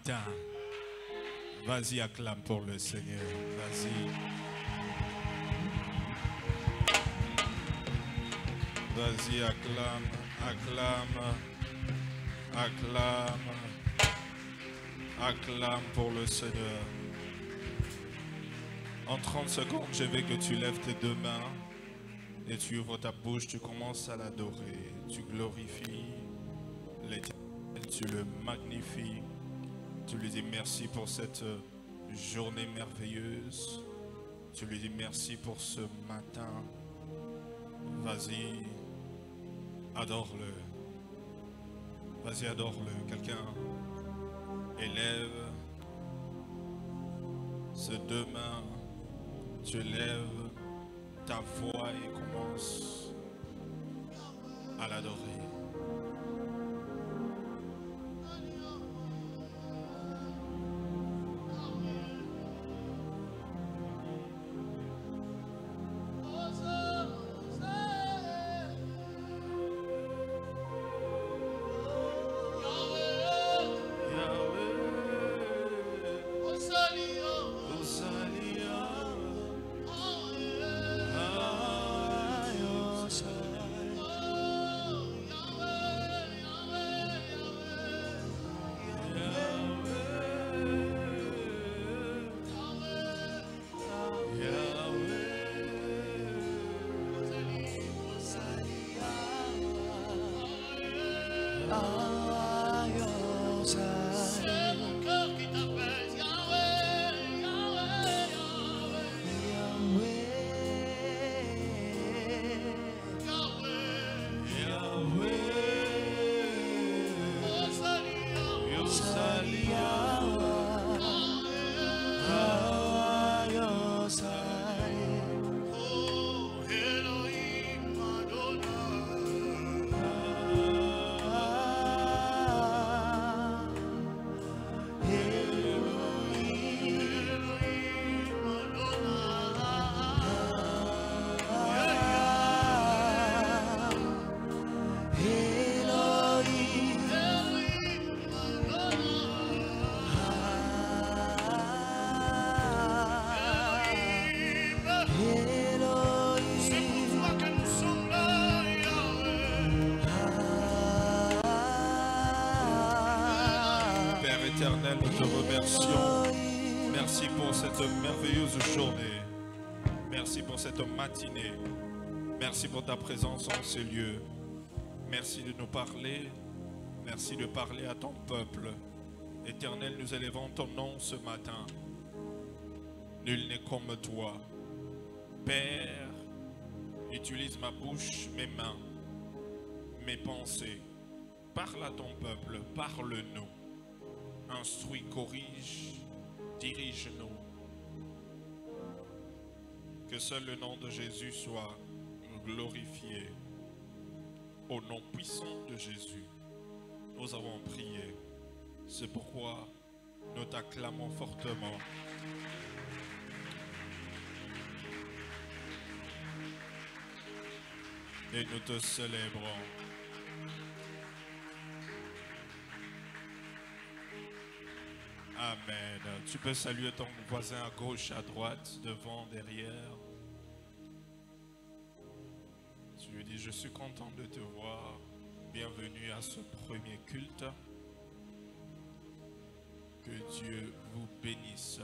Putain. Vas-y, acclame pour le Seigneur. Vas-y. Vas-y, acclame, acclame, acclame, acclame pour le Seigneur. En 30 secondes, je veux que tu lèves tes deux mains et tu ouvres ta bouche, tu commences à l'adorer. Tu glorifies l'Éternel, tu le magnifies. Tu lui dis merci pour cette journée merveilleuse. Tu lui dis merci pour ce matin. Vas-y, adore-le. Vas-y, adore-le. Quelqu'un élève ses deux mains. Tu élèves ta voix et commence à l'adorer. Éternel, nous te remercions. Merci pour cette merveilleuse journée. Merci pour cette matinée. Merci pour ta présence en ce lieu. Merci de nous parler. Merci de parler à ton peuple. Éternel, nous élevons ton nom ce matin. Nul n'est comme toi. Père, utilise ma bouche, mes mains, mes pensées. Parle à ton peuple, parle-nous. Instruis, corrige, dirige-nous. Que seul le nom de Jésus soit glorifié. Au nom puissant de Jésus, nous avons prié. C'est pourquoi nous t'acclamons fortement. Et nous te célébrons. Amen. Tu peux saluer ton voisin à gauche, à droite, devant, derrière. Tu lui dis, je suis content de te voir. Bienvenue à ce premier culte. Que Dieu vous bénisse.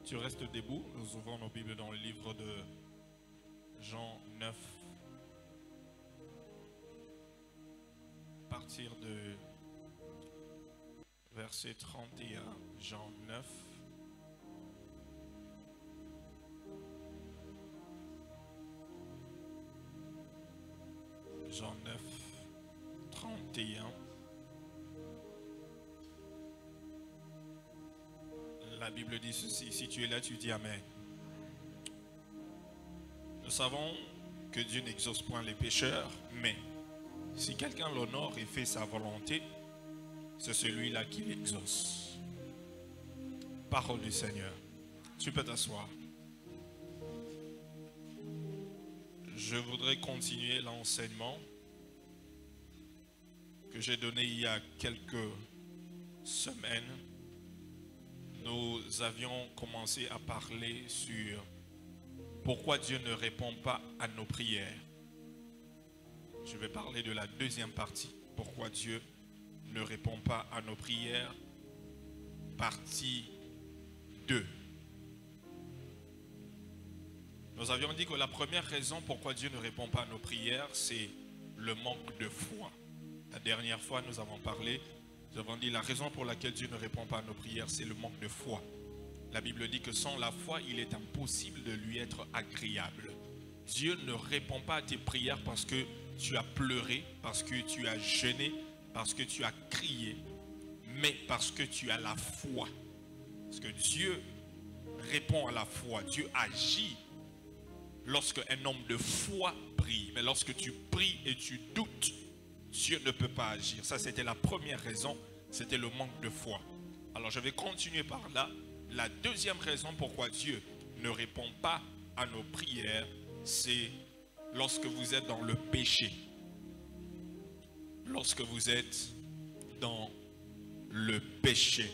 Tu restes debout. Nous ouvrons nos Bibles dans le livre de Jean 9. À partir de verset 31, Jean 9. Jean 9, 31. La Bible dit ceci, si tu es là, tu dis Amen. Nous savons que Dieu n'exauce point les pécheurs, mais si quelqu'un l'honore et fait sa volonté, c'est celui-là qui l'exauce. Parole du Seigneur. Tu peux t'asseoir. Je voudrais continuer l'enseignement que j'ai donné il y a quelques semaines, nous avions commencé à parler sur pourquoi Dieu ne répond pas à nos prières. Je vais parler de la deuxième partie. Pourquoi Dieu ne répond pas à nos prières. Partie 2. Nous avions dit que la première raison pourquoi Dieu ne répond pas à nos prières, c'est le manque de foi. La dernière fois, nous avons parlé, nous avons dit la raison pour laquelle Dieu ne répond pas à nos prières, c'est le manque de foi. La Bible dit que sans la foi, il est impossible de lui être agréable. Dieu ne répond pas à tes prières parce que tu as pleuré, parce que tu as jeûné, parce que tu as crié, mais parce que tu as la foi. Parce que Dieu répond à la foi, Dieu agit lorsque un homme de foi prie. Mais lorsque tu pries et tu doutes, Dieu ne peut pas agir. Ça, c'était la première raison, c'était le manque de foi. Alors, je vais continuer par là. La deuxième raison pourquoi Dieu ne répond pas à nos prières, c'est lorsque vous êtes dans le péché. Lorsque vous êtes dans le péché.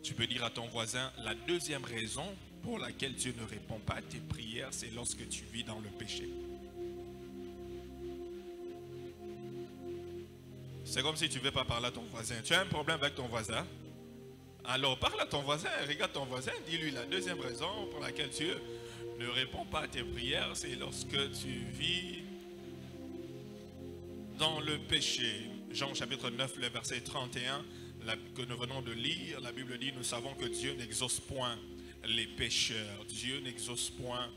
Tu peux dire à ton voisin, la deuxième raison pour laquelle Dieu ne répond pas à tes prières, c'est lorsque tu vis dans le péché. C'est comme si tu ne veux pas parler à ton voisin. Tu as un problème avec ton voisin? Alors parle à ton voisin, regarde ton voisin, dis-lui la deuxième raison pour laquelle Dieu ne répond pas à tes prières, c'est lorsque tu vis dans le péché. Jean chapitre 9, le verset 31, que nous venons de lire, la Bible dit, nous savons que Dieu n'exauce point les pécheurs. Dieu n'exauce point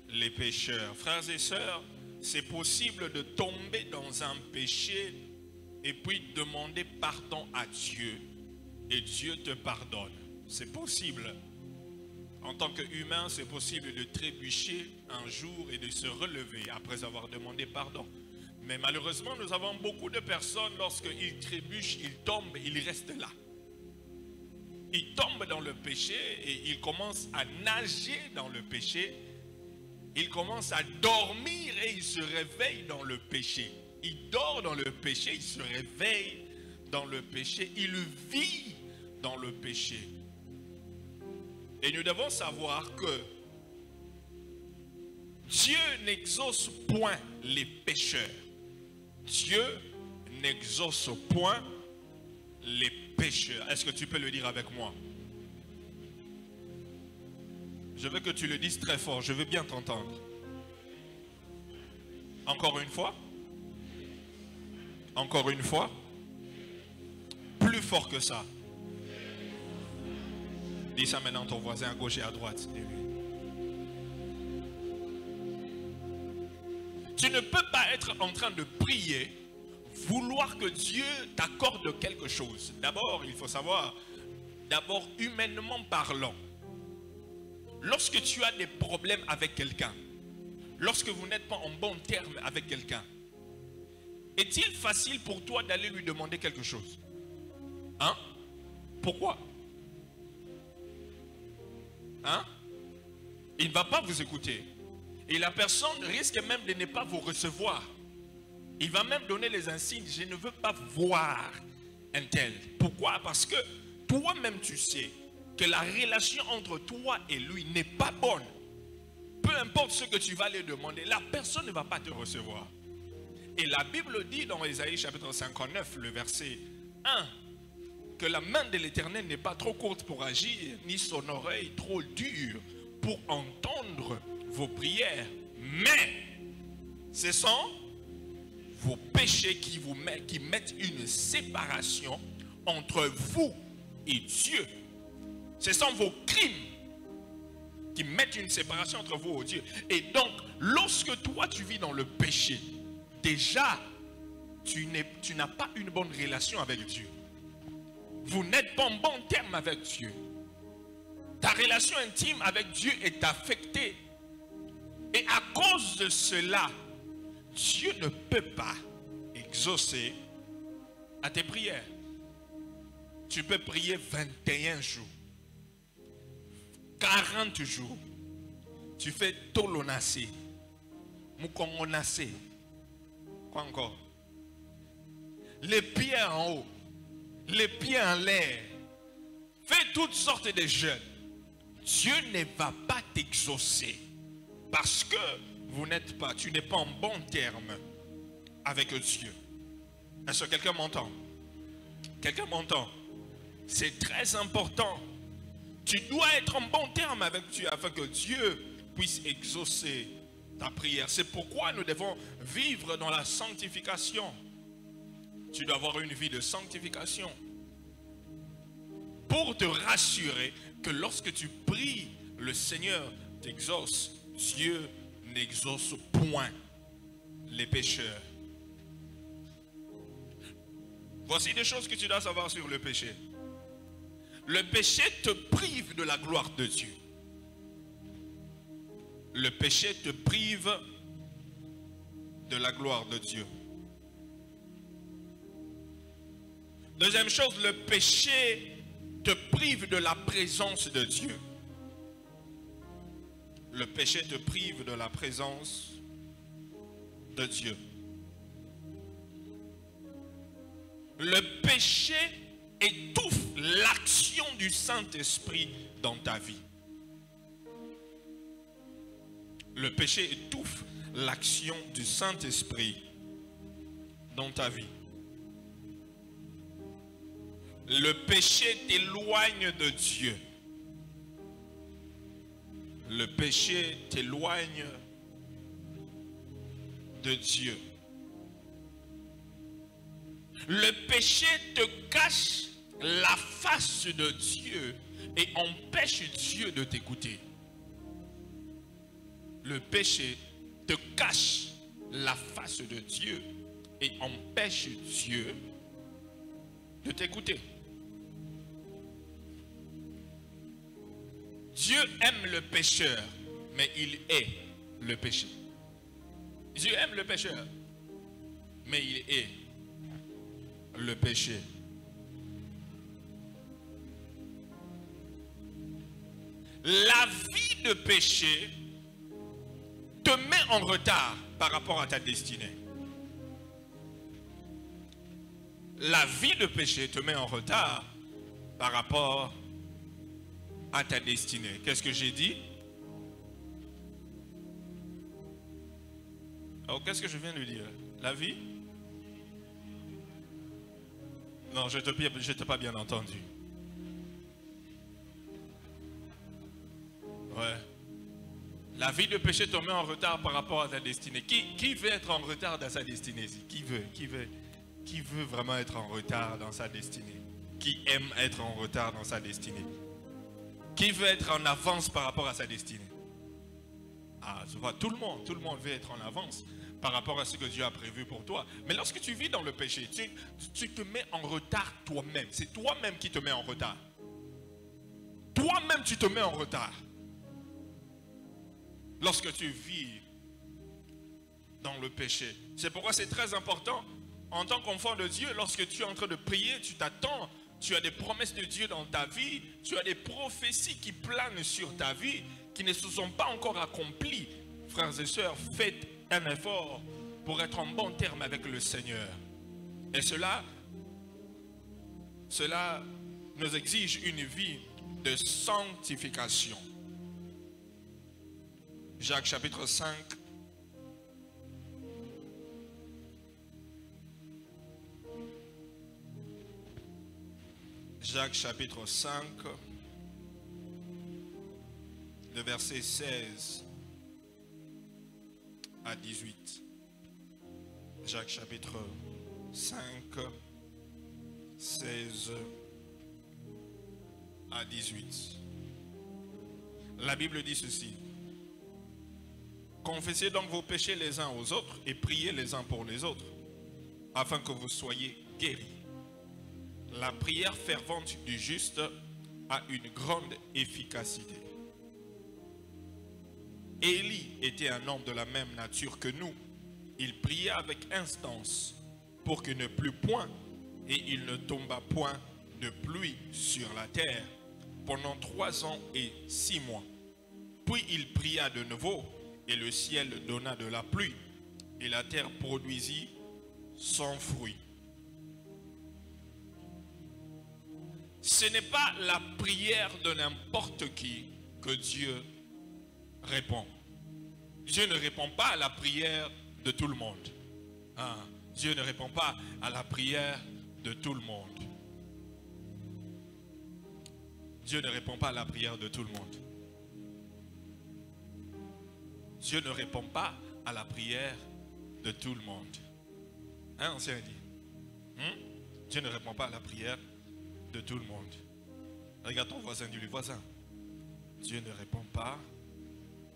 les pécheurs. Frères et sœurs, c'est possible de tomber dans un péché et puis demander pardon à Dieu. Et Dieu te pardonne. C'est possible. En tant qu'humain, c'est possible de trébucher un jour et de se relever après avoir demandé pardon. Mais malheureusement, nous avons beaucoup de personnes, lorsqu'ils trébuchent, ils tombent, ils restent là. Ils tombent dans le péché et ils commencent à nager dans le péché. Ils commencent à dormir et ils se réveillent dans le péché. Ils dorment dans le péché, ils se réveillent dans le péché, ils vivent dans le péché. Et nous devons savoir que Dieu n'exauce point les pécheurs. Dieu n'exauce point les pécheurs. Est-ce que tu peux le dire avec moi? Je veux que tu le dises très fort, je veux bien t'entendre. Encore une fois? Encore une fois? Plus fort que ça. Dis ça maintenant à ton voisin à gauche et à droite. Tu ne peux pas être en train de prier, vouloir que Dieu t'accorde quelque chose. D'abord, il faut savoir, d'abord humainement parlant, lorsque tu as des problèmes avec quelqu'un, lorsque vous n'êtes pas en bon terme avec quelqu'un, est-il facile pour toi d'aller lui demander quelque chose? Hein? Pourquoi? Hein? Il ne va pas vous écouter. Et la personne risque même de ne pas vous recevoir. Il va même donner les insignes. Je ne veux pas voir un tel. Pourquoi? Parce que toi-même tu sais que la relation entre toi et lui n'est pas bonne. Peu importe ce que tu vas lui demander, la personne ne va pas te recevoir. Et la Bible dit dans Ésaïe chapitre 59, le verset 1, que la main de l'Éternel n'est pas trop courte pour agir, ni son oreille trop dure pour entendre vos prières. Mais ce sont vos péchés qui mettent une séparation entre vous et Dieu. Ce sont vos crimes qui mettent une séparation entre vous et Dieu. Et donc, lorsque toi tu vis dans le péché, déjà, tu n'as pas une bonne relation avec Dieu. Vous n'êtes pas en bon terme avec Dieu. Ta relation intime avec Dieu est affectée. Et à cause de cela, Dieu ne peut pas exaucer à tes prières. Tu peux prier 21 jours, 40 jours. Tu fais tolonacé, moukongonacé. Quoi encore? les pieds en haut, les pieds en l'air, fais toutes sortes de jeûnes. Dieu ne va pas t'exaucer parce que tu n'es pas en bon terme avec Dieu. Est-ce que quelqu'un m'entend? Quelqu'un m'entend? C'est très important. Tu dois être en bon terme avec Dieu afin que Dieu puisse exaucer ta prière. C'est pourquoi nous devons vivre dans la sanctification. Tu dois avoir une vie de sanctification pour te rassurer que lorsque tu pries, le Seigneur t'exauce. Dieu n'exauce point les pécheurs. Voici des choses que tu dois savoir sur le péché. Le péché te prive de la gloire de Dieu. Le péché te prive de la gloire de Dieu. Deuxième chose, le péché te prive de la présence de Dieu. Le péché te prive de la présence de Dieu. Le péché étouffe l'action du Saint-Esprit dans ta vie. Le péché étouffe l'action du Saint-Esprit dans ta vie. Le péché t'éloigne de Dieu. Le péché t'éloigne de Dieu. Le péché te cache la face de Dieu et empêche Dieu de t'écouter. Le péché te cache la face de Dieu et empêche Dieu de t'écouter. Dieu aime le pécheur, mais il hait le péché. Dieu aime le pécheur, mais il hait le péché. La vie de péché te met en retard par rapport à ta destinée. La vie de péché te met en retard par rapport à ta destinée. Qu'est-ce que j'ai dit? Alors, qu'est-ce que je viens de dire? La vie? Non, je ne t'ai pas bien entendu. Ouais. La vie de péché te met en retard par rapport à ta destinée. Qui veut être en retard dans sa destinée ici? Qui veut vraiment être en retard dans sa destinée? Qui aime être en retard dans sa destinée? Qui veut être en avance par rapport à sa destinée? Ah, tu vois, tout le monde veut être en avance par rapport à ce que Dieu a prévu pour toi. Mais lorsque tu vis dans le péché, tu te mets en retard toi-même. C'est toi-même qui te mets en retard. Toi-même, tu te mets en retard. Lorsque tu vis dans le péché. C'est pourquoi c'est très important, en tant qu'enfant de Dieu, lorsque tu es en train de prier, tu t'attends, tu as des promesses de Dieu dans ta vie, tu as des prophéties qui planent sur ta vie, qui ne se sont pas encore accomplies. Frères et sœurs, faites un effort pour être en bon terme avec le Seigneur. Et cela nous exige une vie de sanctification. Jacques chapitre 5. Jacques chapitre 5, le verset 16 à 18. Jacques chapitre 5, 16 à 18. La Bible dit ceci. Confessez donc vos péchés les uns aux autres et priez les uns pour les autres, afin que vous soyez guéris. La prière fervente du juste a une grande efficacité. Élie était un homme de la même nature que nous. Il priait avec instance pour qu'il ne plût point, et il ne tomba point de pluie sur la terre pendant 3 ans et 6 mois. Puis il pria de nouveau, et le ciel donna de la pluie, et la terre produisit son fruit. ce n'est pas la prière de n'importe qui que Dieu répond. Dieu ne répond pas à la prière de tout le monde. Hein? Dieu ne répond pas à la prière de tout le monde. Dieu ne répond pas à la prière de tout le monde. Dieu ne répond pas à la prière de tout le monde. Hein, ancien dit. Dieu ne répond pas à la prière de tout le monde. Regarde ton voisin, dis-lui, voisin. Dieu ne répond pas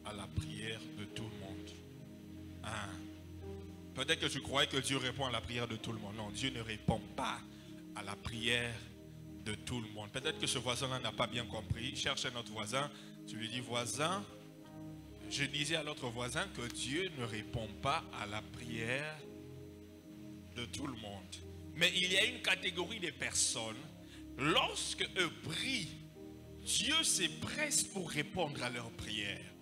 à la prière de tout le monde. Hein? Peut-être que tu croyais que Dieu répond à la prière de tout le monde. Non, Dieu ne répond pas à la prière de tout le monde. Peut-être que ce voisin-là n'a pas bien compris. Cherche un autre voisin. Tu lui dis, voisin, je disais à l'autre voisin que Dieu ne répond pas à la prière de tout le monde. Mais il y a une catégorie de personnes, lorsque eux prient, Dieu se presse pour répondre à leurs prières.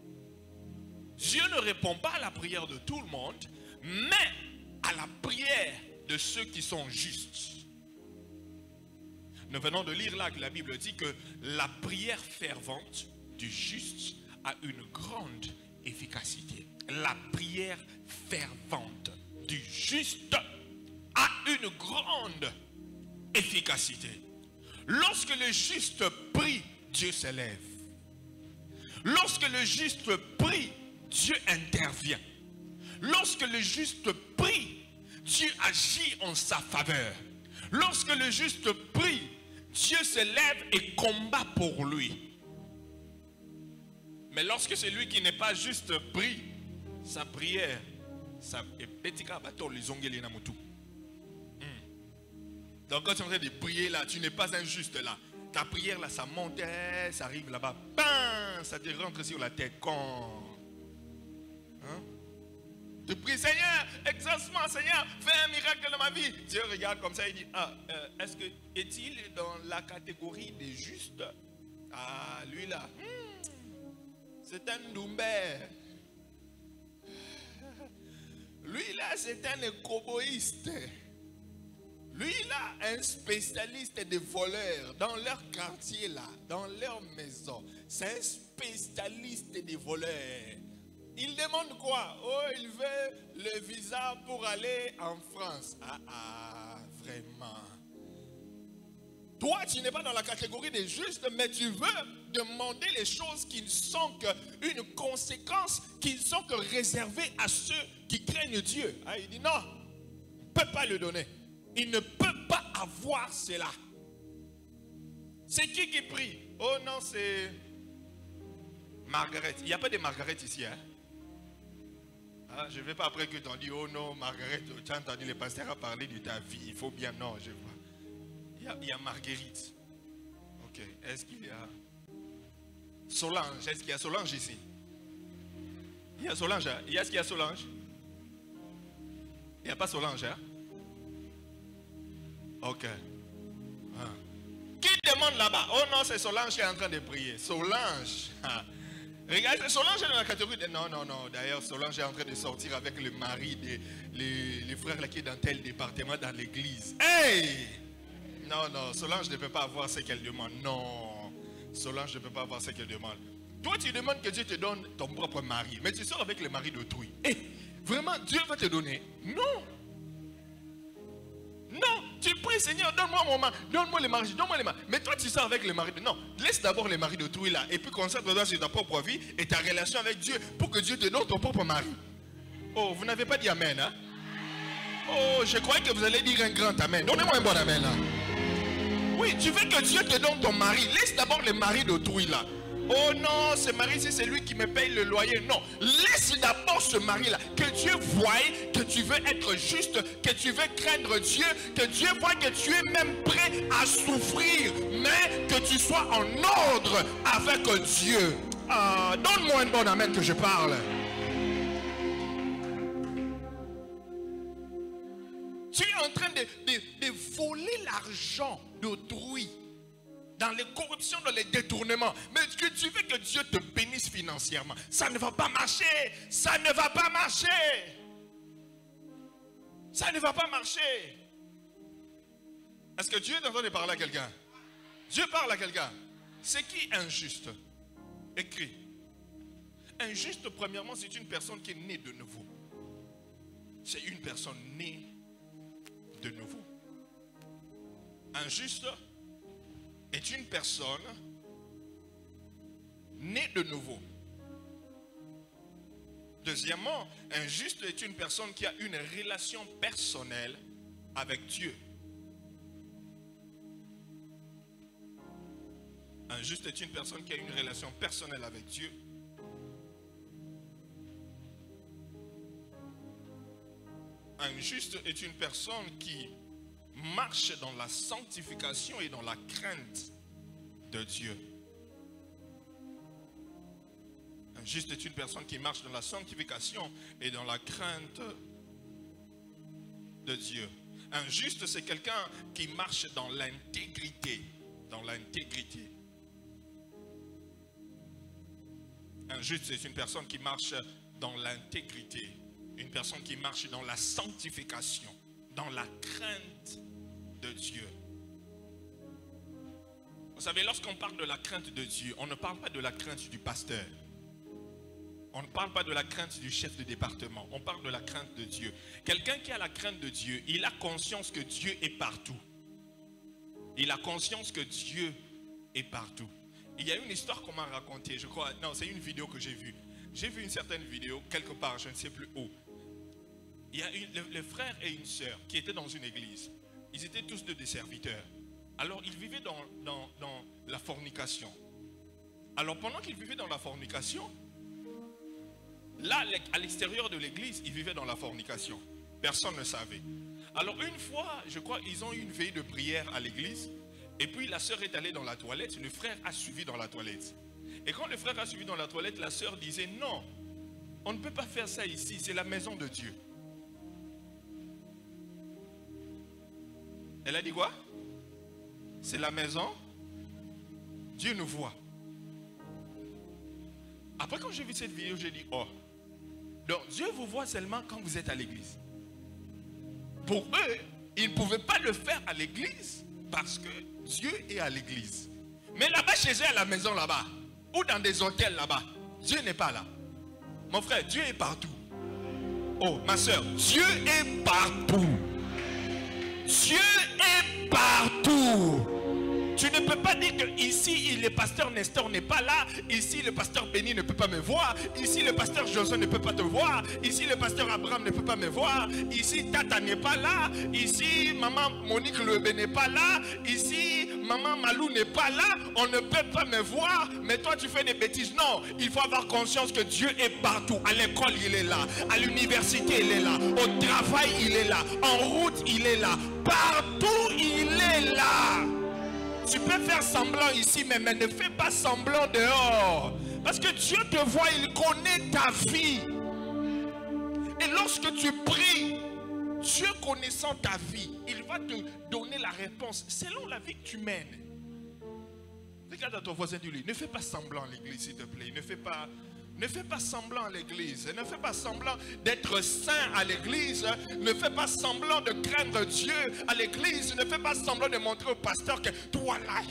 Dieu ne répond pas à la prière de tout le monde, mais à la prière de ceux qui sont justes. Nous venons de lire là que la Bible dit que la prière fervente du juste a une grande efficacité. La prière fervente du juste a une grande efficacité. Lorsque le juste prie, Dieu s'élève. Lorsque le juste prie, Dieu intervient. Lorsque le juste prie, Dieu agit en sa faveur. Lorsque le juste prie, Dieu se lève et combat pour lui. Mais lorsque celui qui n'est pas juste prie, sa prière, donc quand tu es en train de prier là, tu n'es pas injuste là. Ta prière là, ça monte, ça arrive là-bas, bam, ça te rentre sur la tête. Quand tu pries, Seigneur, exauce-moi, Seigneur, fais un miracle dans ma vie. Dieu regarde comme ça et dit, est-ce que est-il dans la catégorie des justes? Ah, lui là, c'est un Doumbert. Lui là, c'est un écoboïste. Lui là, un spécialiste des voleurs dans leur quartier là, dans leur maison. C'est un spécialiste des voleurs. Il demande quoi? Oh, il veut le visa pour aller en France. Vraiment. Toi, tu n'es pas dans la catégorie des justes, mais tu veux demander les choses qui ne sont qu'une conséquence, qui ne sont que réservées à ceux qui craignent Dieu. Ah, il dit non, on ne peut pas le donner. Il ne peut pas avoir cela. C'est qui prie? Oh non, c'est Margaret. Il n'y a pas de Margaret ici, hein? Ah, je ne vais pas après que tu en dis, oh non, Margaret, tu as entendu le pasteur parler de ta vie. Il faut bien, non, je vois. Il y a Marguerite. Ok, est-ce qu'il y a Solange? Est-ce qu'il y a Solange ici? Il y a Solange, hein? Est-ce qu'il y a Solange? Il n'y a pas Solange, hein? Ok. Ah. Qui demande là-bas? Oh non, c'est Solange qui est en train de prier. Solange. Ah. Regarde, Solange est dans la catégorie de... Non. D'ailleurs, Solange est en train de sortir avec le mari les frères là qui est dans tel département dans l'église. Hey! Non, Solange ne peut pas avoir ce qu'elle demande. Non, Solange ne peut pas avoir ce qu'elle demande. Toi, tu demandes que Dieu te donne ton propre mari, mais tu sors avec le mari d'autrui. Eh, vraiment, Dieu va te donner? Non. Non, tu pries, Seigneur, donne-moi mon mari, donne-moi le mari, donne-moi les maris. Mais toi, tu sors avec le mari. Non, laisse d'abord le mari d'autrui là, et puis concentre-toi sur ta propre vie et ta relation avec Dieu pour que Dieu te donne ton propre mari. Oh, vous n'avez pas dit amen, hein? Oh, je croyais que vous allez dire un grand amen. Donnez-moi un bon amen là. Oui, tu veux que Dieu te donne ton mari. Laisse d'abord le mari d'autrui là. Oh non, ce mari-ci, c'est lui qui me paye le loyer. Non, laisse d'abord ce mari-là. Que Dieu voie que tu veux être juste, que tu veux craindre Dieu, que Dieu voie que tu es même prêt à souffrir, mais que tu sois en ordre avec Dieu. Donne-moi un bon amen que je parle. Tu es en train de voler l'argent d'autrui. Dans les corruptions, dans les détournements. Mais que tu veux que Dieu te bénisse financièrement. Ça ne va pas marcher. Ça ne va pas marcher. Ça ne va pas marcher. Est-ce que Dieu est en train de parler à quelqu'un? Dieu parle à quelqu'un. C'est qui injuste? Écrit. Injuste, premièrement, c'est une personne qui est née de nouveau. C'est une personne née de nouveau. Injuste est une personne née de nouveau. Deuxièmement, injuste est une personne qui a une relation personnelle avec Dieu. Injuste est une personne qui a une relation personnelle avec Dieu. Injuste est une personne qui marche dans la sanctification et dans la crainte de Dieu. Injuste est une personne qui marche dans la sanctification et dans la crainte de Dieu. Injuste, c'est quelqu'un qui marche dans l'intégrité. Dans l'intégrité. Injuste, c'est une personne qui marche dans l'intégrité. Une personne qui marche dans la sanctification, dans la crainte de Dieu. Vous savez, lorsqu'on parle de la crainte de Dieu, on ne parle pas de la crainte du pasteur. On ne parle pas de la crainte du chef de département. On parle de la crainte de Dieu. Quelqu'un qui a la crainte de Dieu, il a conscience que Dieu est partout. Il a conscience que Dieu est partout. Il y a une histoire qu'on m'a racontée, je crois. Non, c'est une vidéo que j'ai vue. J'ai vu une certaine vidéo, quelque part, je ne sais plus où. Il y a le frère et une sœur qui étaient dans une église. Ils étaient tous deux des serviteurs. Alors, ils vivaient dans la fornication. Alors, pendant qu'ils vivaient dans la fornication, là, à l'extérieur de l'église, ils vivaient dans la fornication. Personne ne savait. Alors, une fois, je crois, ils ont eu une veillée de prière à l'église. Et puis, la sœur est allée dans la toilette. Le frère a suivi dans la toilette. Et quand le frère a suivi dans la toilette, la sœur disait, non, on ne peut pas faire ça ici. C'est la maison de Dieu. Elle a dit quoi? C'est la maison. Dieu nous voit. Après, quand j'ai vu cette vidéo, j'ai dit, oh, donc Dieu vous voit seulement quand vous êtes à l'église. Pour eux, ils ne pouvaient pas le faire à l'église parce que Dieu est à l'église. Mais là-bas, chez eux, à la maison là-bas, ou dans des hôtels là-bas, Dieu n'est pas là. Mon frère, Dieu est partout. Oh, ma soeur, Dieu est partout. Dieu est partout. Tu ne peux pas dire que ici le pasteur Nestor n'est pas là, ici le pasteur Béni ne peut pas me voir, ici le pasteur Josué ne peut pas te voir, ici le pasteur Abraham ne peut pas me voir, ici Tata n'est pas là, ici maman Monique Lebe n'est pas là, ici maman Malou n'est pas là, on ne peut pas me voir, mais toi tu fais des bêtises. Non, il faut avoir conscience que Dieu est partout. À l'école il est là, à l'université il est là, au travail il est là, en route il est là, partout il est là. Tu peux faire semblant ici, mais ne fais pas semblant dehors. Parce que Dieu te voit, il connaît ta vie. Et lorsque tu pries, Dieu connaissant ta vie, il va te donner la réponse selon la vie que tu mènes. Regarde à ton voisin, dis-lui, ne fais pas semblant à l'église, s'il te plaît. Ne fais pas semblant à l'église. Ne fais pas semblant d'être saint à l'église. Ne fais pas semblant de craindre Dieu à l'église. Ne fais pas semblant de montrer au pasteur que toi là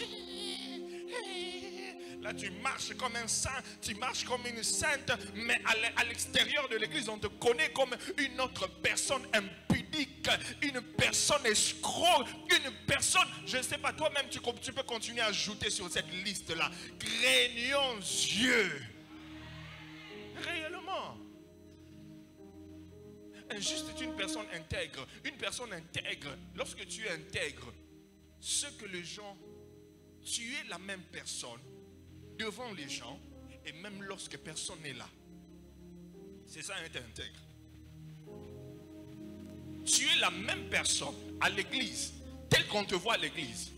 tu marches comme un saint, tu marches comme une sainte, mais à l'extérieur de l'église, on te connaît comme une autre personne impudique, une personne escroc, une personne, je ne sais pas, toi-même tu peux continuer à ajouter sur cette liste-là. Craignons Dieu. Réellement. Injuste est une personne intègre. Une personne intègre, lorsque tu es intègre, ce que les gens, tu es la même personne devant les gens et même lorsque personne n'est là. C'est ça être intègre. Tu es la même personne à l'église, tel qu'on te voit à l'église.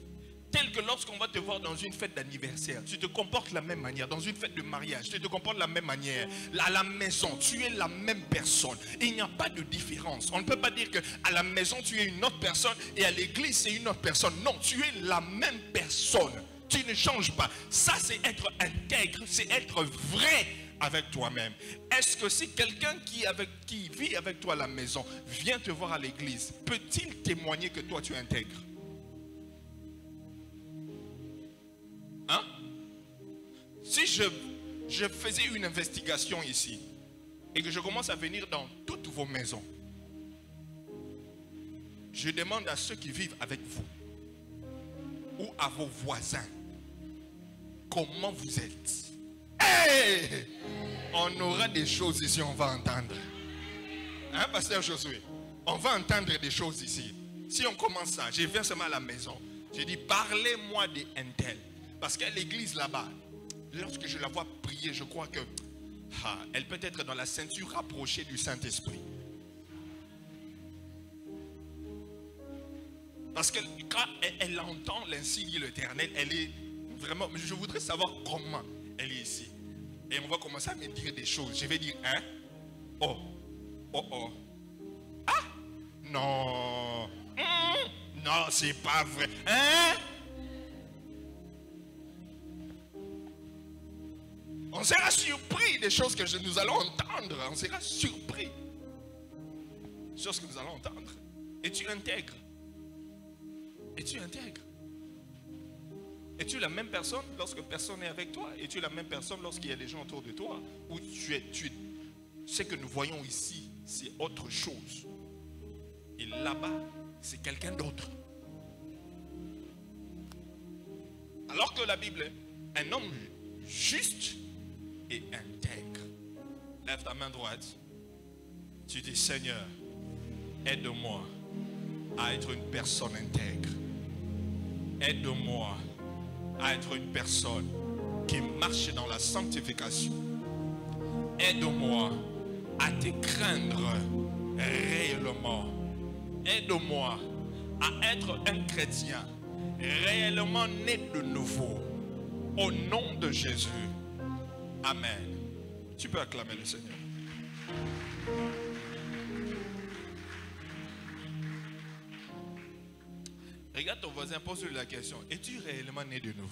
Tel que lorsqu'on va te voir dans une fête d'anniversaire, tu te comportes de la même manière. Dans une fête de mariage, tu te comportes de la même manière. À la maison, tu es la même personne. Il n'y a pas de différence. On ne peut pas dire qu'à la maison, tu es une autre personne et à l'église, c'est une autre personne. Non, tu es la même personne. Tu ne changes pas. Ça, c'est être intègre, c'est être vrai avec toi-même. Est-ce que si quelqu'un qui vit avec toi à la maison vient te voir à l'église, peut-il témoigner que toi, tu es intègre? Si je faisais une investigation ici et que je commence à venir dans toutes vos maisons, je demande à ceux qui vivent avec vous ou à vos voisins comment vous êtes. Hey! On aura des choses ici, on va entendre. Hein, pasteur Josué? On va entendre des choses ici. Si on commence ça, je viens seulement à la maison. Je dis, parlez-moi des Intel. Parce qu'à l'église là-bas, lorsque je la vois prier, je crois que elle peut être dans la ceinture rapprochée du Saint-Esprit. Parce que quand elle entend l'ainsi dit l'Éternel, elle est vraiment... Je voudrais savoir comment elle est ici. Et on va commencer à me dire des choses. Je vais dire, hein? Oh, oh, oh. Ah! Non. Non, c'est pas vrai. Hein? On sera surpris des choses que nous allons entendre. On sera surpris des choses que nous allons entendre. Et tu intègres. Et tu intègres. Es-tu la même personne lorsque personne n'est avec toi? Es-tu la même personne lorsqu'il y a des gens autour de toi? Ou ce que nous voyons ici, c'est autre chose. Et là-bas, c'est quelqu'un d'autre. Alors que la Bible est un homme juste et intègre. Lève ta main droite. Tu dis, Seigneur, aide-moi à être une personne intègre. Aide-moi à être une personne qui marche dans la sanctification. Aide-moi à te craindre réellement. Aide-moi à être un chrétien réellement né de nouveau. Au nom de Jésus. Amen. Tu peux acclamer le Seigneur. Regarde ton voisin, pose-lui la question. Es-tu réellement né de nouveau?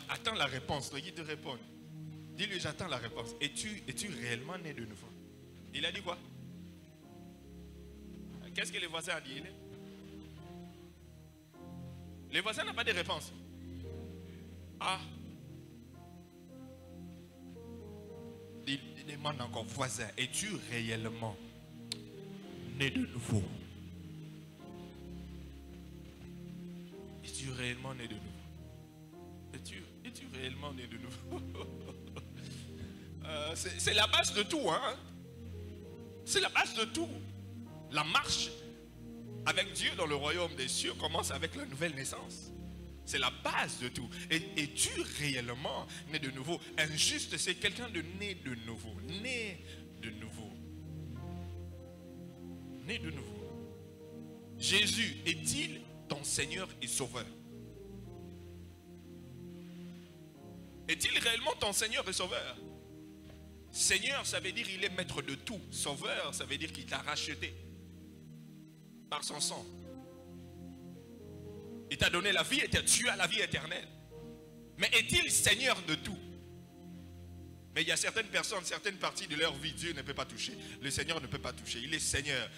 Attends la réponse. Le guide te répond. Dis-lui, j'attends la réponse. Es-tu réellement né de nouveau? Il a dit quoi? Qu'est-ce que les voisins ont dit? Les voisins n'ont pas de réponse. Ah. Demande encore, voisin, es-tu réellement né de nouveau? Es-tu réellement né de nouveau? Es-tu réellement né de nouveau? C'est la base de tout, hein? C'est la base de tout. La marche avec Dieu dans le royaume des cieux commence avec la nouvelle naissance. C'est la base de tout. Es-tu réellement né de nouveau? Un juste, c'est quelqu'un de né de nouveau. Né de nouveau. Né de nouveau. Jésus est-il ton Seigneur et Sauveur? Est-il réellement ton Seigneur et Sauveur? Seigneur, ça veut dire il est maître de tout. Sauveur, ça veut dire qu'il t'a racheté par son sang. Il t'a donné la vie et tu as la vie éternelle. Mais est-il Seigneur de tout? Mais il y a certaines personnes, certaines parties de leur vie, Dieu ne peut pas toucher. Le Seigneur ne peut pas toucher. Il est Seigneur.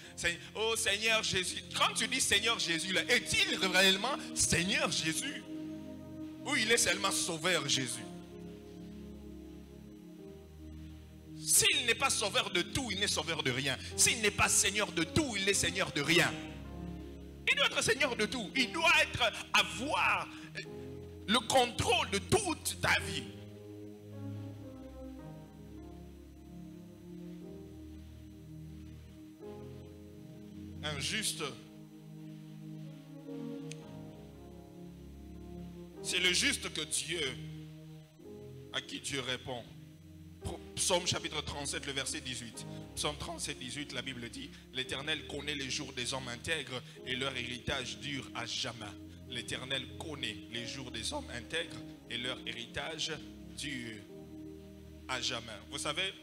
Oh Seigneur Jésus. Quand tu dis Seigneur Jésus, est-il réellement Seigneur Jésus? Ou il est seulement Sauveur Jésus? S'il n'est pas sauveur de tout, il n'est sauveur de rien. S'il n'est pas Seigneur de tout, il est Seigneur de rien. Il doit être Seigneur de tout. Il doit avoir le contrôle de toute ta vie. Un juste, c'est le juste que Dieu, à qui Dieu répond. Psaume chapitre 37, le verset 18. Psaume 37, 18, la Bible dit: l'Éternel connaît les jours des hommes intègres et leur héritage dure à jamais. L'Éternel connaît les jours des hommes intègres et leur héritage dure à jamais. Vous savez,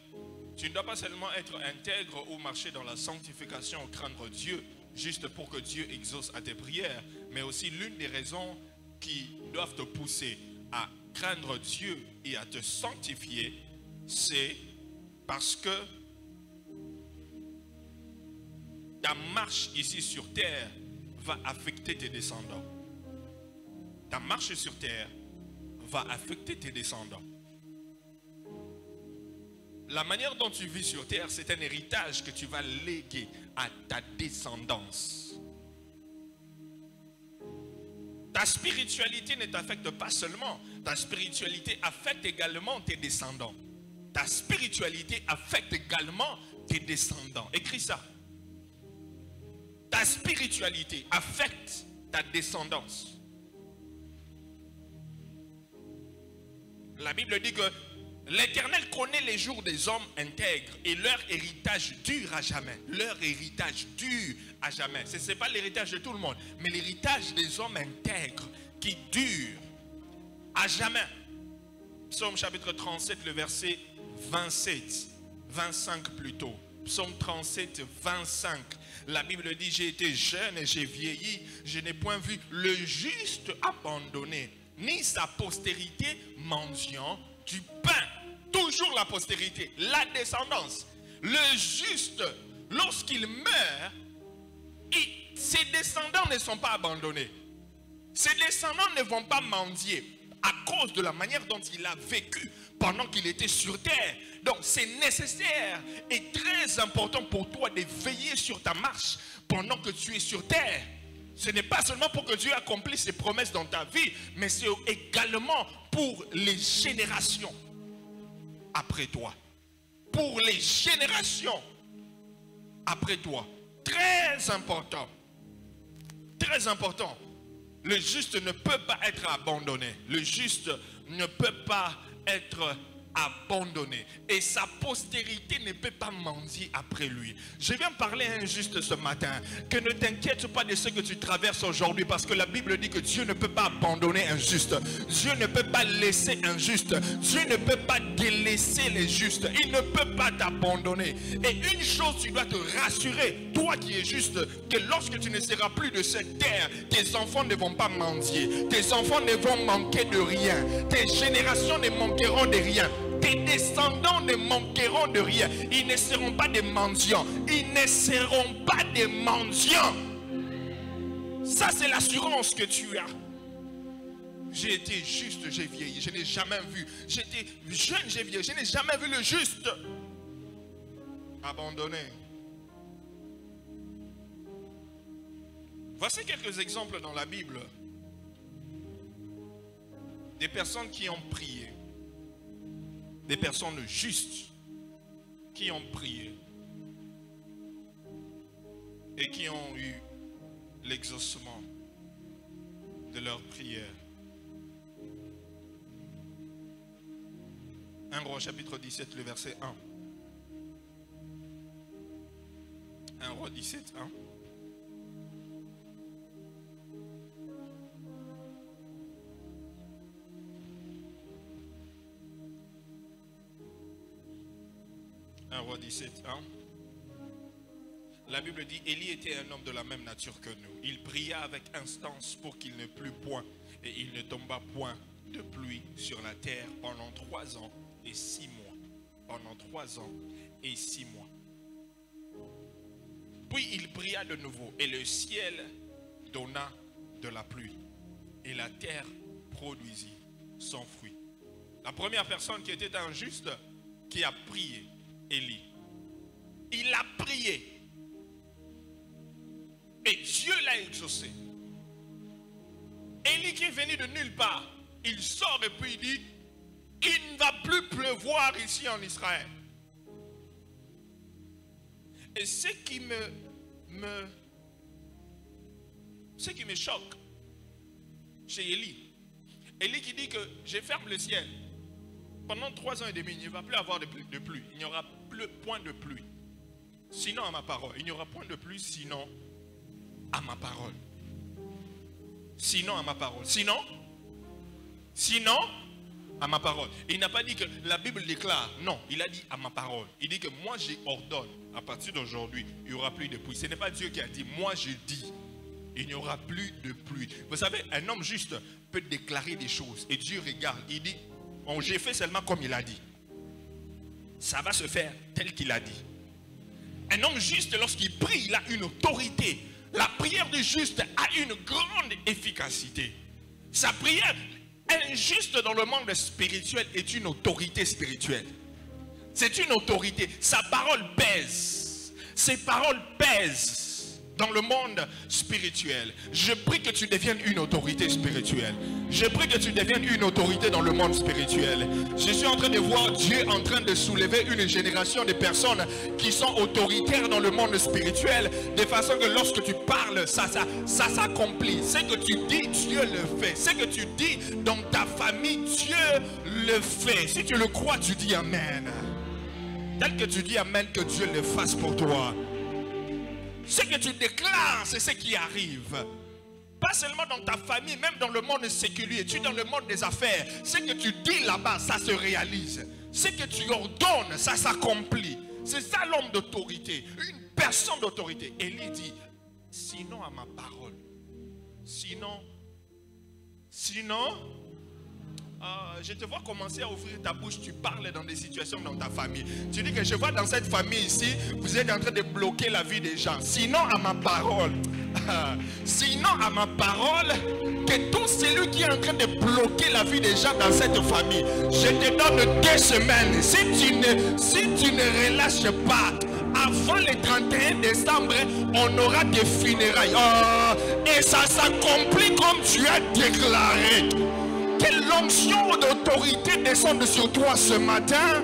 tu ne dois pas seulement être intègre ou marcher dans la sanctification, craindre Dieu, juste pour que Dieu exauce à tes prières, mais aussi l'une des raisons qui doivent te pousser à craindre Dieu et à te sanctifier, c'est parce que ta marche ici sur terre va affecter tes descendants. Ta marche sur terre va affecter tes descendants. La manière dont tu vis sur terre, c'est un héritage que tu vas léguer à ta descendance. Ta spiritualité ne t'affecte pas seulement, ta spiritualité affecte également tes descendants. Ta spiritualité affecte également tes descendants. Écris ça. Ta spiritualité affecte ta descendance. La Bible dit que l'Éternel connaît les jours des hommes intègres et leur héritage dure à jamais. Leur héritage dure à jamais. Ce n'est pas l'héritage de tout le monde, mais l'héritage des hommes intègres qui dure à jamais. Psaume chapitre 37, le verset 27, 25 plutôt. Psaume 37, 25. La Bible dit, j'ai été jeune et j'ai vieilli, je n'ai point vu le juste abandonné, ni sa postérité mendiant du pain. Toujours la postérité, la descendance. Le juste, lorsqu'il meurt, ses descendants ne sont pas abandonnés. Ses descendants ne vont pas mendier à cause de la manière dont il a vécu pendant qu'il était sur terre. Donc c'est nécessaire et très important pour toi de veiller sur ta marche pendant que tu es sur terre. Ce n'est pas seulement pour que Dieu accomplisse ses promesses dans ta vie, mais c'est également pour les générations après toi. Pour les générations après toi. Très important. Très important. Le juste ne peut pas être abandonné. Le juste ne peut pas être abandonné. Et sa postérité ne peut pas mendier après lui. Je viens parler à un juste ce matin. Que ne t'inquiète pas de ce que tu traverses aujourd'hui. Parce que la Bible dit que Dieu ne peut pas abandonner un juste. Dieu ne peut pas laisser un juste. Dieu ne peut pas délaisser les justes. Il ne peut pas t'abandonner. Et une chose, tu dois te rassurer, toi qui es juste, que lorsque tu ne seras plus de cette terre, tes enfants ne vont pas mendier. Tes enfants ne vont manquer de rien. Tes générations ne manqueront de rien. Tes descendants ne manqueront de rien. Ils ne seront pas des mendiants. Ils ne seront pas des mendiants. Ça, c'est l'assurance que tu as. J'ai été juste, j'ai vieilli. Je n'ai jamais vu. J'étais jeune, j'ai vieilli. Je n'ai jamais vu le juste abandonné. Voici quelques exemples dans la Bible. Des personnes qui ont prié. Des personnes justes qui ont prié et qui ont eu l'exaucement de leur prière. 1 Roi chapitre 17, le verset 1. 1 Roi 17, 1. Roi 17, 1. La Bible dit, Élie était un homme de la même nature que nous. Il pria avec instance pour qu'il ne plût point et il ne tomba point de pluie sur la terre pendant 3 ans et 6 mois. Pendant 3 ans et 6 mois. Puis il pria de nouveau et le ciel donna de la pluie et la terre produisit son fruit. La première personne qui était injuste, qui a prié, Élie. Il a prié. Et Dieu l'a exaucé. Élie qui est venu de nulle part, il sort et puis il dit, il ne va plus pleuvoir ici en Israël. Et ce qui me choque chez Élie, Élie qui dit que je ferme le ciel. Pendant 3 ans et demi, il ne va plus avoir de pluie. Il n'y aura plus point de pluie. Sinon à ma parole. Il n'y aura point de pluie sinon à ma parole. Sinon à ma parole. Sinon à ma parole. Il n'a pas dit que la Bible déclare. Non, il a dit à ma parole. Il dit que moi j'ordonne. À partir d'aujourd'hui, il n'y aura plus de pluie. Ce n'est pas Dieu qui a dit. Moi je dis. Il n'y aura plus de pluie. Vous savez, un homme juste peut déclarer des choses. Et Dieu regarde. Il dit. Bon, j'ai fait seulement comme il a dit. Ça va se faire tel qu'il a dit. Un homme juste, lorsqu'il prie, il a une autorité La prière du juste a une grande efficacité. Sa prière, un juste dans le monde spirituel est une autorité spirituelle. C'est une autorité. Sa parole pèse. Ses paroles pèsent dans le monde spirituel. Je prie que tu deviennes une autorité spirituelle. Je prie que tu deviennes une autorité dans le monde spirituel. Je suis en train de voir Dieu en train de soulever une génération de personnes qui sont autoritaires dans le monde spirituel, de façon que lorsque tu parles, ça s'accomplit. Ce que tu dis, Dieu le fait. Ce que tu dis dans ta famille, Dieu le fait. Si tu le crois, tu dis Amen. Tel que tu dis Amen, que Dieu le fasse pour toi. Ce que tu déclares, c'est ce qui arrive. Pas seulement dans ta famille, même dans le monde séculier. Tu es dans le monde des affaires. Ce que tu dis là-bas, ça se réalise. Ce que tu ordonnes, ça s'accomplit. C'est ça l'homme d'autorité. Une personne d'autorité. Élie dit, sinon à ma parole. Sinon, je te vois commencer à ouvrir ta bouche, tu parles dans des situations dans ta famille. Tu dis que je vois dans cette famille ici, vous êtes en train de bloquer la vie des gens. Sinon à ma parole, sinon à ma parole, que tout celui qui est en train de bloquer la vie des gens dans cette famille, je te donne 2 semaines. Si tu ne relâches pas, avant le 31 décembre, on aura des funérailles. Et ça s'accomplit comme tu as déclaré. Que l'onction d'autorité descende sur toi ce matin.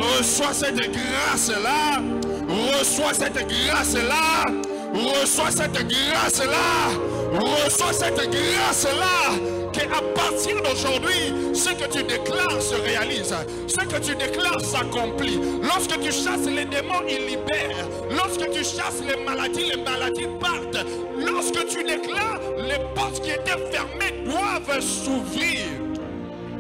Reçois cette grâce-là. Reçois cette grâce-là. Reçois cette grâce-là. Reçois cette grâce-là. Qu'à partir d'aujourd'hui, ce que tu déclares se réalise. Ce que tu déclares s'accomplit. Lorsque tu chasses les démons, ils libèrent. Lorsque tu chasses les maladies partent. Lorsque tu déclares, les portes qui étaient fermées doivent s'ouvrir.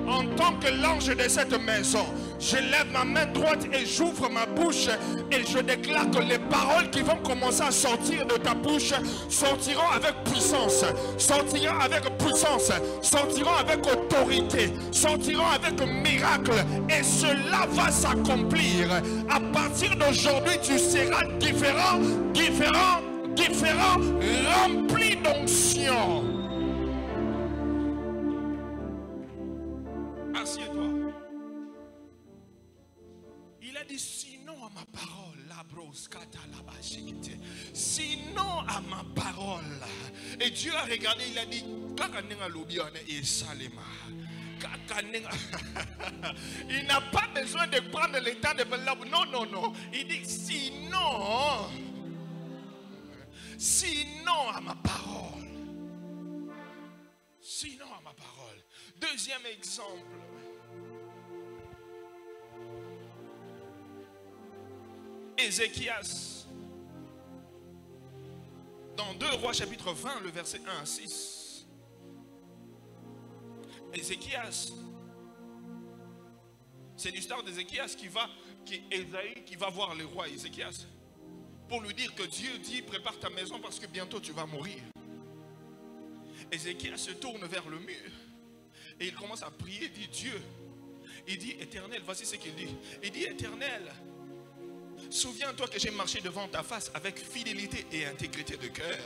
En tant que l'ange de cette maison, je lève ma main droite et j'ouvre ma bouche et je déclare que les paroles qui vont commencer à sortir de ta bouche sortiront avec puissance, sortiront avec puissance, sortiront avec autorité, sortiront avec miracle, et cela va s'accomplir. À partir d'aujourd'hui, tu seras différent, rempli d'onction. Assieds-toi. Il a dit sinon à ma parole, sinon à ma parole. Et Dieu a regardé, il a dit il n'a pas besoin de prendre le temps de parler. Non. Il dit sinon à ma parole. Sinon à ma parole. Deuxième exemple. Ézéchias. Dans 2 Rois chapitre 20, le verset 1 à 6. Ézéchias. C'est l'histoire d'Ézéchias qui va voir le roi Ézéchias pour lui dire que Dieu dit prépare ta maison parce que bientôt tu vas mourir. Ézéchias se tourne vers le mur et il commence à prier, il dit Dieu. Il dit Éternel, voici ce qu'il dit. Il dit Éternel, souviens-toi que j'ai marché devant ta face avec fidélité et intégrité de cœur.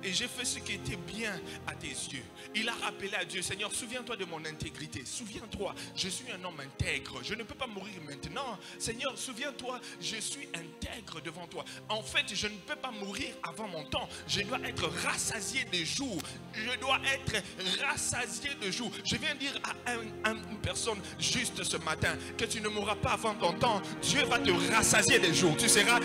Et j'ai fait ce qui était bien à tes yeux. Il a rappelé à Dieu, Seigneur, souviens-toi de mon intégrité. Souviens-toi, je suis un homme intègre. Je ne peux pas mourir maintenant. Seigneur, souviens-toi, je suis intègre devant toi. En fait, je ne peux pas mourir avant mon temps. Je dois être rassasié de jours. Je dois être rassasié de jours. Je viens dire à une personne juste ce matin que tu ne mourras pas avant ton temps. Dieu va te rassasier des jours. Tu seras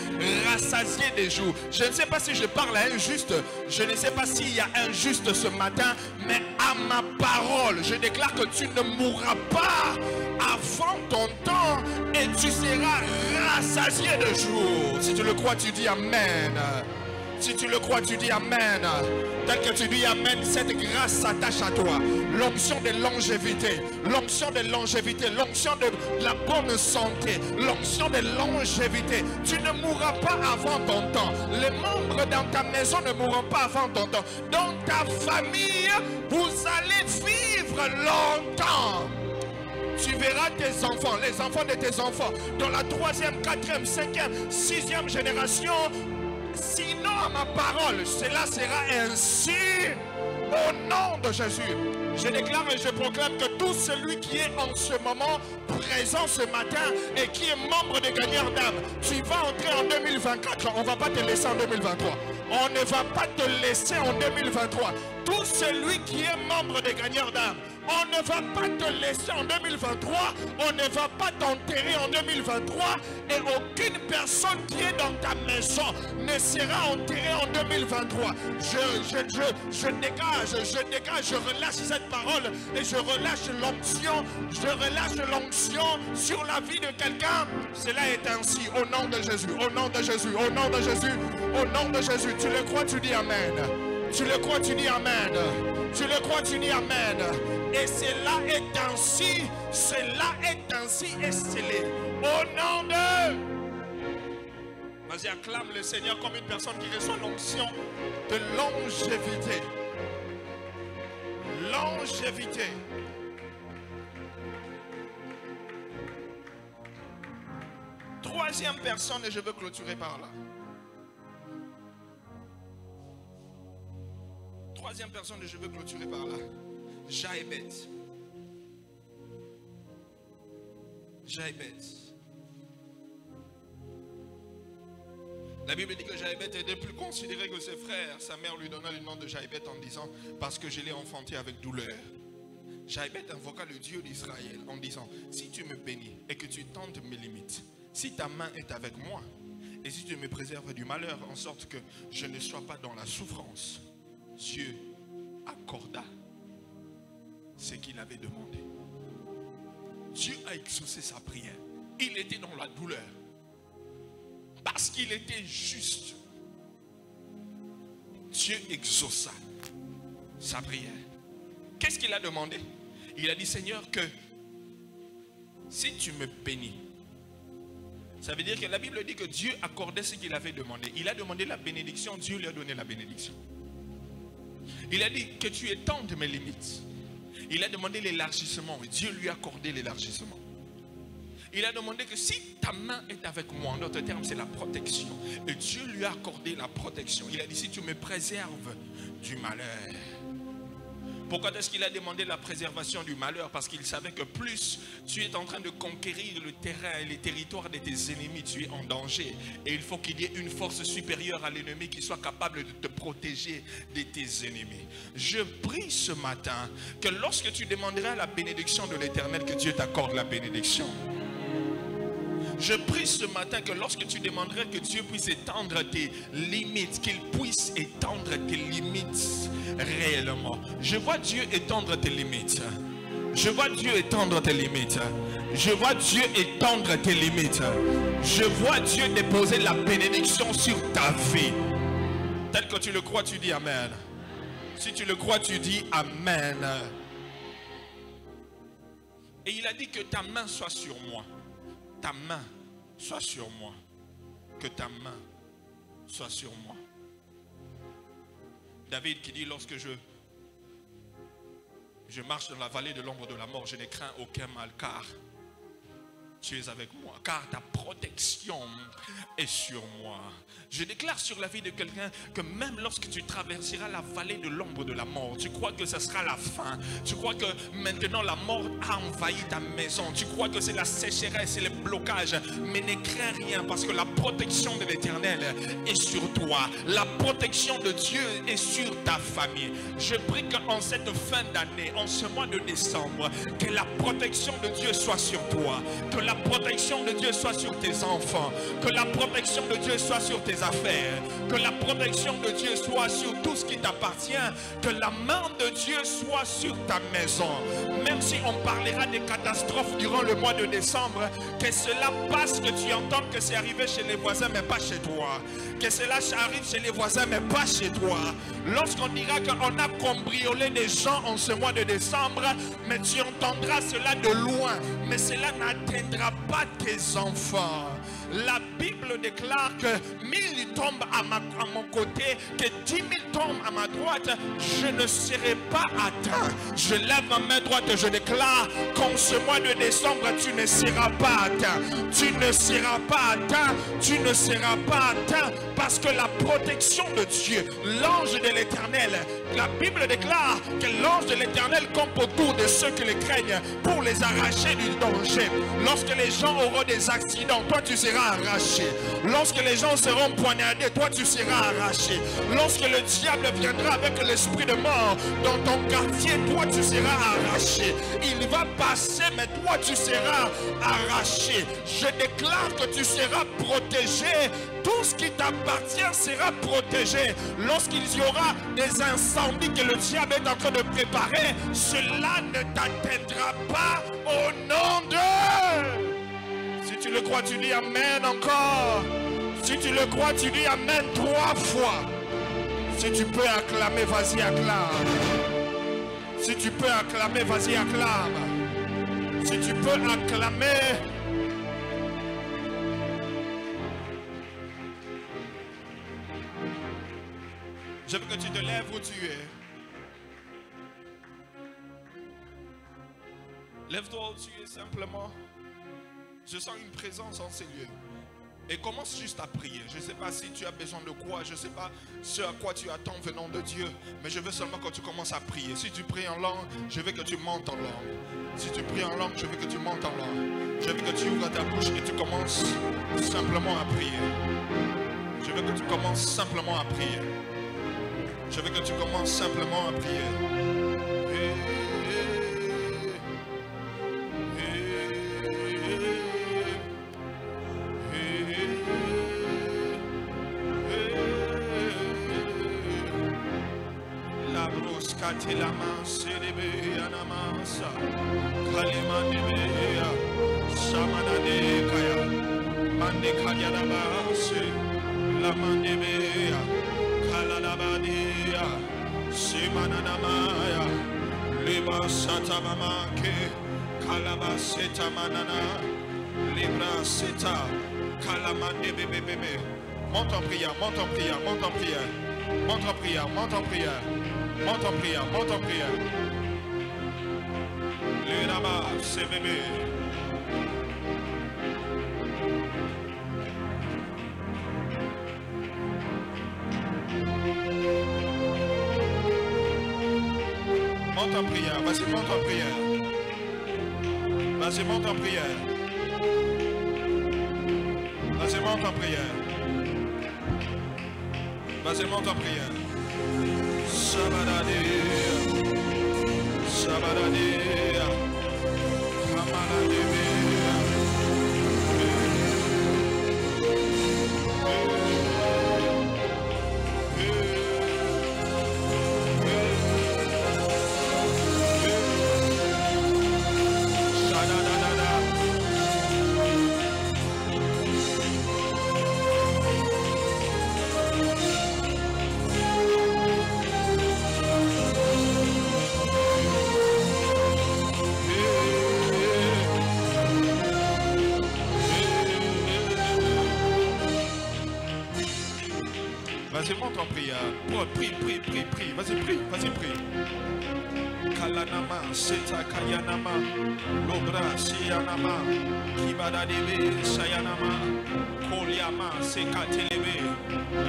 rassasié des jours. Je ne sais pas si je parle à un juste. Je ne sais pas s'il y a un juste ce matin, mais à ma parole, je déclare que tu ne mourras pas avant ton temps et tu seras rassasié de jour. Si tu le crois, tu dis Amen. Si tu le crois, tu dis Amen. Tel que tu dis Amen, cette grâce s'attache à toi. L'onction de longévité, l'onction de longévité, l'onction de la bonne santé, l'onction de longévité. Tu ne mourras pas avant ton temps. Les membres dans ta maison ne mourront pas avant ton temps. Dans ta famille, vous allez vivre longtemps. Tu verras tes enfants, les enfants de tes enfants, dans la 3e, 4e, 5e, 6e génération, sinon à ma parole, cela sera ainsi au nom de Jésus. Je déclare et je proclame que tout celui qui est en ce moment présent ce matin et qui est membre des gagneurs d'âme, tu vas entrer en 2024. On ne va pas te laisser en 2023. On ne va pas te laisser en 2023. Tout celui qui est membre des gagneurs d'âme, on ne va pas te laisser en 2023, on ne va pas t'enterrer en 2023 et aucune personne qui est dans ta maison ne sera enterrée en 2023. Je dégage, je relâche cette parole et je relâche l'onction sur la vie de quelqu'un. Cela est ainsi au nom de Jésus, au nom de Jésus, au nom de Jésus, au nom de Jésus. Tu le crois, tu dis Amen. Tu le crois, tu dis Amen. Tu le crois, tu dis Amen. Et cela est ainsi et scellé. Au nom de... Vas-y, acclame le Seigneur comme une personne qui reçoit l'onction de longévité. Longévité. Troisième personne, et je veux clôturer par là. Troisième personne, et je veux clôturer par là. Jaébet. Jaébet. La Bible dit que Jaébet était plus considéré que ses frères. Sa mère lui donna le nom de Jaébet en disant, parce que je l'ai enfanté avec douleur. Jaébet invoqua le Dieu d'Israël en disant, si tu me bénis et que tu tentes mes limites, si ta main est avec moi, et si tu me préserves du malheur, en sorte que je ne sois pas dans la souffrance, Dieu accorda ce qu'il avait demandé. Dieu a exaucé sa prière. Il était dans la douleur. Parce qu'il était juste. Dieu exauça sa prière. Qu'est-ce qu'il a demandé? Il a dit, Seigneur, que si tu me bénis, ça veut dire que la Bible dit que Dieu accordait ce qu'il avait demandé. Il a demandé la bénédiction, Dieu lui a donné la bénédiction. Il a dit que tu étendes mes limites. Il a demandé l'élargissement et Dieu lui a accordé l'élargissement. Il a demandé que si ta main est avec moi, en d'autres termes c'est la protection. Et Dieu lui a accordé la protection. Il a dit si tu me préserves du malheur. Pourquoi est-ce qu'il a demandé la préservation du malheur? Parce qu'il savait que plus tu es en train de conquérir le terrain et les territoires de tes ennemis, tu es en danger. Et il faut qu'il y ait une force supérieure à l'ennemi qui soit capable de te protéger de tes ennemis. Je prie ce matin que lorsque tu demanderas la bénédiction de l'Éternel, que Dieu t'accorde la bénédiction. Je prie ce matin que lorsque tu demanderais que Dieu puisse étendre tes limites, qu'il puisse étendre tes limites réellement. Je vois Dieu étendre tes limites. Je vois Dieu étendre tes limites. Je vois Dieu étendre tes limites. Je vois Dieu déposer la bénédiction sur ta vie. Tel que tu le crois, tu dis Amen. Si tu le crois, tu dis Amen. Et il a dit que ta main soit sur moi. Ta main soit sur moi. Que ta main soit sur moi. David qui dit lorsque je marche dans la vallée de l'ombre de la mort, je ne crains aucun mal car tu es avec moi, car ta protection est sur moi. Je déclare sur la vie de quelqu'un que même lorsque tu traverseras la vallée de l'ombre de la mort, tu crois que ce sera la fin, tu crois que maintenant la mort a envahi ta maison, tu crois que c'est la sécheresse et le blocage, mais ne crains rien parce que la protection de l'Éternel est sur toi, la protection de Dieu est sur ta famille. Je prie qu'en cette fin d'année, en ce mois de décembre, que la protection de Dieu soit sur toi, que la protection de Dieu soit sur tes enfants, que la protection de Dieu soit sur tes affaires, que la protection de Dieu soit sur tout ce qui t'appartient, que la main de Dieu soit sur ta maison. Même si on parlera des catastrophes durant le mois de décembre, que cela passe, que tu entends que c'est arrivé chez les voisins mais pas chez toi, que cela arrive chez les voisins mais pas chez toi. Lorsqu'on dira qu'on a cambriolé des gens en ce mois de décembre, mais tu entendras cela de loin, mais cela n'atteindra pas tes enfants. La Bible déclare que 1000 tombent à mon côté, que 10 000 tombent à ma droite, je ne serai pas atteint. Je lève ma main droite et je déclare qu'en ce mois de décembre, tu ne seras pas atteint. Tu ne seras pas atteint. Tu ne seras pas atteint parce Parce que la protection de Dieu, l'ange de l'Éternel, la Bible déclare que l'ange de l'Éternel campe autour de ceux qui le craignent pour les arracher du danger. Lorsque les gens auront des accidents, toi tu seras arraché. Lorsque les gens seront poignardés, toi tu seras arraché. Lorsque le diable viendra avec l'esprit de mort dans ton quartier, toi tu seras arraché. Il va passer, mais toi tu seras arraché. Je déclare que tu seras protégé. Tout ce qui t'appartient sera protégé. Lorsqu'il y aura des incendies que le diable est en train de préparer, cela ne t'atteindra pas au nom de... Si tu le crois, tu dis Amen encore. Si tu le crois, tu dis Amen 3 fois. Si tu peux acclamer, vas-y, acclame. Si tu peux acclamer, vas-y, acclame. Si tu peux acclamer... Je veux que tu te lèves où tu es. Lève-toi où tu es simplement. Je sens une présence en ces lieux. Et commence juste à prier. Je ne sais pas si tu as besoin de quoi. Je ne sais pas ce à quoi tu attends venant de Dieu. Mais je veux seulement que tu commences à prier. Si tu pries en langue, je veux que tu montes en langue. Si tu pries en langue, je veux que tu montes en langue. Je veux que tu ouvres ta bouche et tu commences simplement à prier. Je veux que tu commences simplement à prier. Je veux que tu commences simplement à prier. La brosse katilama serebe anamasa kalimandebe samanade kaya mande kaya labase la mandebe Kalalabadia, Simananamaya, Liba Satamamake, Kalabaseta Manana, Libra Seta, Kalamande Bébé. Monte en prière, monte en prière, monte en prière, monte en prière, monte en prière, monte en prière, monte en prière. Le là-bas, c'est bébé. Monte en prière, vas-y, monte en prière. Vas-y, monte en prière. Vas-y, monte en prière. Vas-y, monte en prière. Sabadadea, Sabadadea, Kamaladea. Vas-y, monte en prière. Prie, prie, prie, prie. Vas-y, prie, vas-y, prie. Kalanama, Seta Kayanama, Logra, Siyanama, Kibadadebe, Sayanama, Kolyama, Sekatelebe,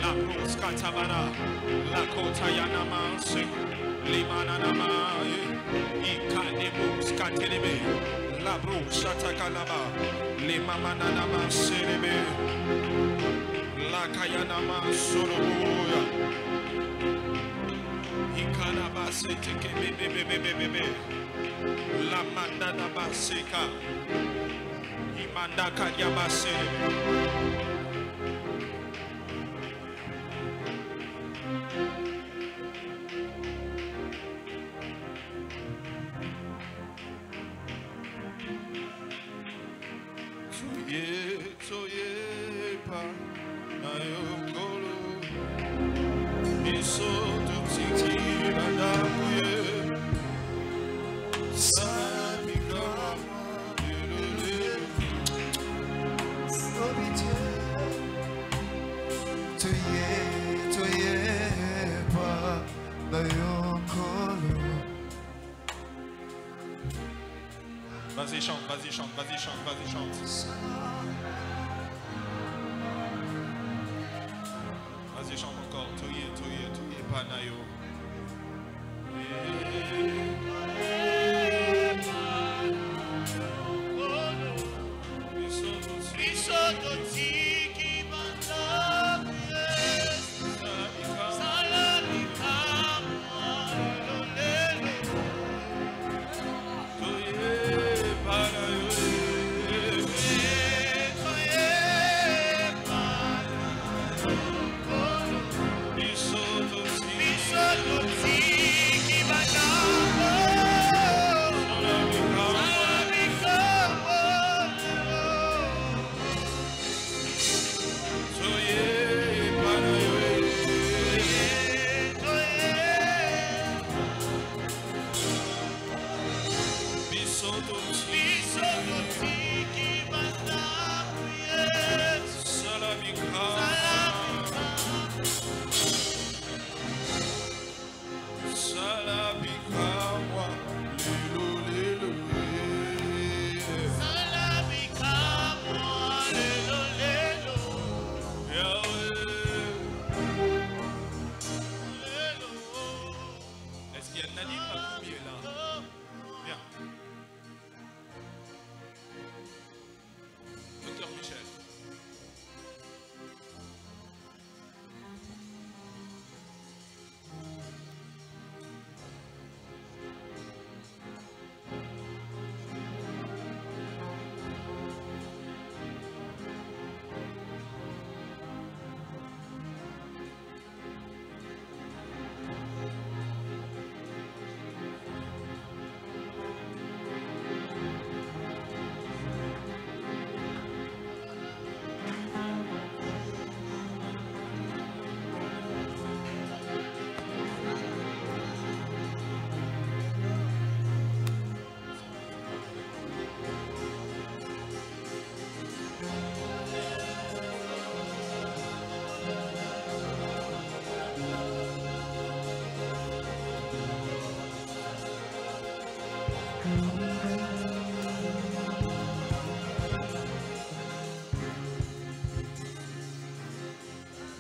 La Pros Katabana, La Kotayanama, Limananama, Ikademus Katelebe, La Bros Shatakalaba, Limamananama, Serebe. La Kayanama Soroboya Ikanaba Seteke Bebe La Mandana Baseka Imanda Kayabase. Soye pa Ayokolo, Iso Tutiki Nadamuye, Samikama, Toye pa Ayokolo. Vas-y, chante, vas-y, chante, vas-y, chante, vas-y, chante. encore. Toye, Panayo.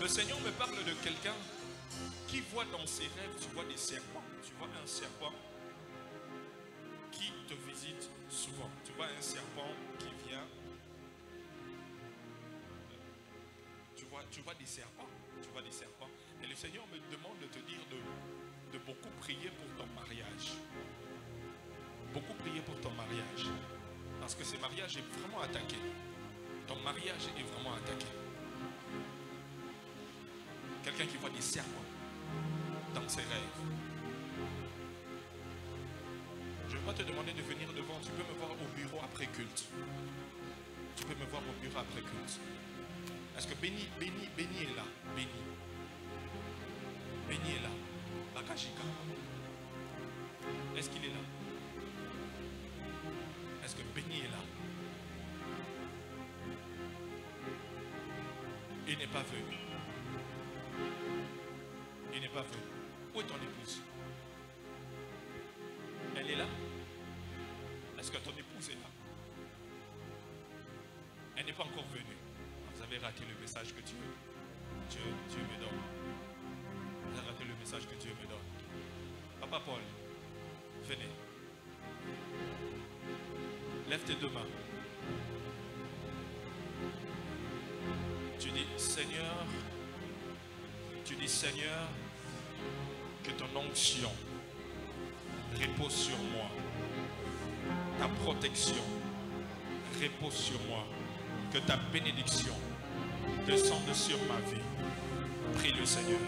Le Seigneur me parle de quelqu'un qui voit dans ses rêves, tu vois des serpents. Tu vois un serpent qui te visite souvent. Tu vois un serpent qui vient. Tu vois des serpents. Tu vois des serpents. Et le Seigneur me demande de te dire de beaucoup prier pour ton mariage. Beaucoup prier pour ton mariage. Parce que ce mariage est vraiment attaqué. Ton mariage est vraiment attaqué. Quelqu'un qui voit des serpents dans ses rêves. Je vais te demander de venir devant. Tu peux me voir au bureau après culte. Tu peux me voir au bureau après culte. Est-ce que Béni est là? Béni est là. Bakashika. Est-ce qu'il est là? Est-ce que Béni est là? Il n'est pas venu. Il n'est pas venu. Où est ton épouse? Elle est là? Est-ce que ton épouse est là? Elle n'est pas encore venue. Vous avez raté le message que Dieu me donne. Vous avez raté le message que Dieu me donne. Papa Paul, venez. Lève tes deux mains. Tu dis, Seigneur, que ton onction repose sur moi. Ta protection repose sur moi. Que ta bénédiction descende sur ma vie. Prie le Seigneur.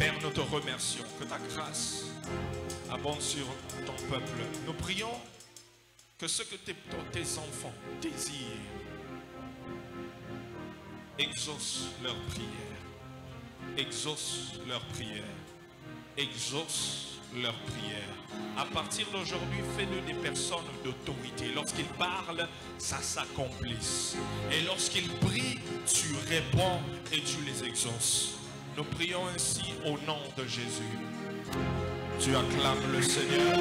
Père, nous te remercions. Que ta grâce abonde sur ton peuple. Nous prions que ce que tes enfants désirent, exauce leurs prières. Exauce leurs prières. Exauce leurs prières. À partir d'aujourd'hui, fais-le des personnes d'autorité. Lorsqu'ils parlent, ça s'accomplisse. Et lorsqu'ils prient, tu réponds et tu les exauces. Nous prions ainsi au nom de Jésus. Tu acclames le Seigneur.